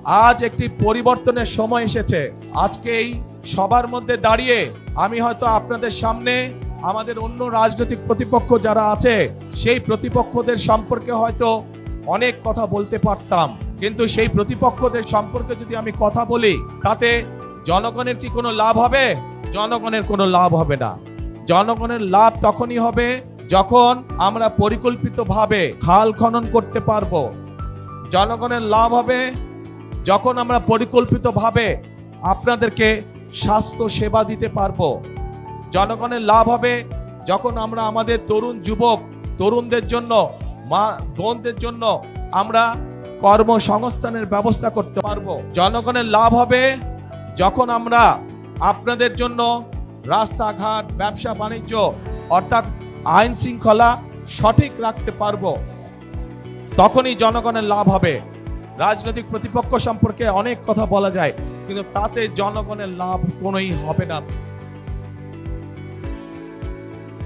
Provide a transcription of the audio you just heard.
আজ একটি পরিবর্তনের সময় এসেছে। আজকে এই সবার মধ্যে দাঁড়িয়ে আমি হয়তো আপনাদের সামনে আমাদের অন্য রাজনৈতিক প্রতিপক্ষ যারা আছে সেই প্রতিপক্ষদের সম্পর্কে হয়তো অনেক কথা বলতে পারতাম, কিন্তু সেই প্রতিপক্ষদের সম্পর্কে যদি আমি কথা বলি তাতে জনগণের কি কোনো লাভ হবে? জনগণের কোনো লাভ হবে না। জনগণের লাভ তখনই হবে যখন আমরা পরিকল্পিতভাবে খাল খনন করতে পারবো। জনগণের লাভ হবে যখন আমরা পরিকল্পিতভাবে আপনাদেরকে স্বাস্থ্য সেবা দিতে পারবো। জনগণের লাভ হবে যখন আমরা আমাদের তরুণ যুবক তরুণদের জন্য, মা বোনদের জন্য আমরা কর্মসংস্থানের ব্যবস্থা করতে পারবো। জনগণের লাভ হবে যখন আমরা আপনাদের জন্য রাস্তাঘাট, ব্যবসা বাণিজ্য অর্থাৎ আইন শৃঙ্খলা সঠিক রাখতে পারবো। তখনই জনগণের লাভ হবে। রাজনৈতিক প্রতিপক্ষ সম্পর্কে অনেক কথা বলা যায়, কিন্তু তাতে জনগণের লাভ কোনোই হবে না।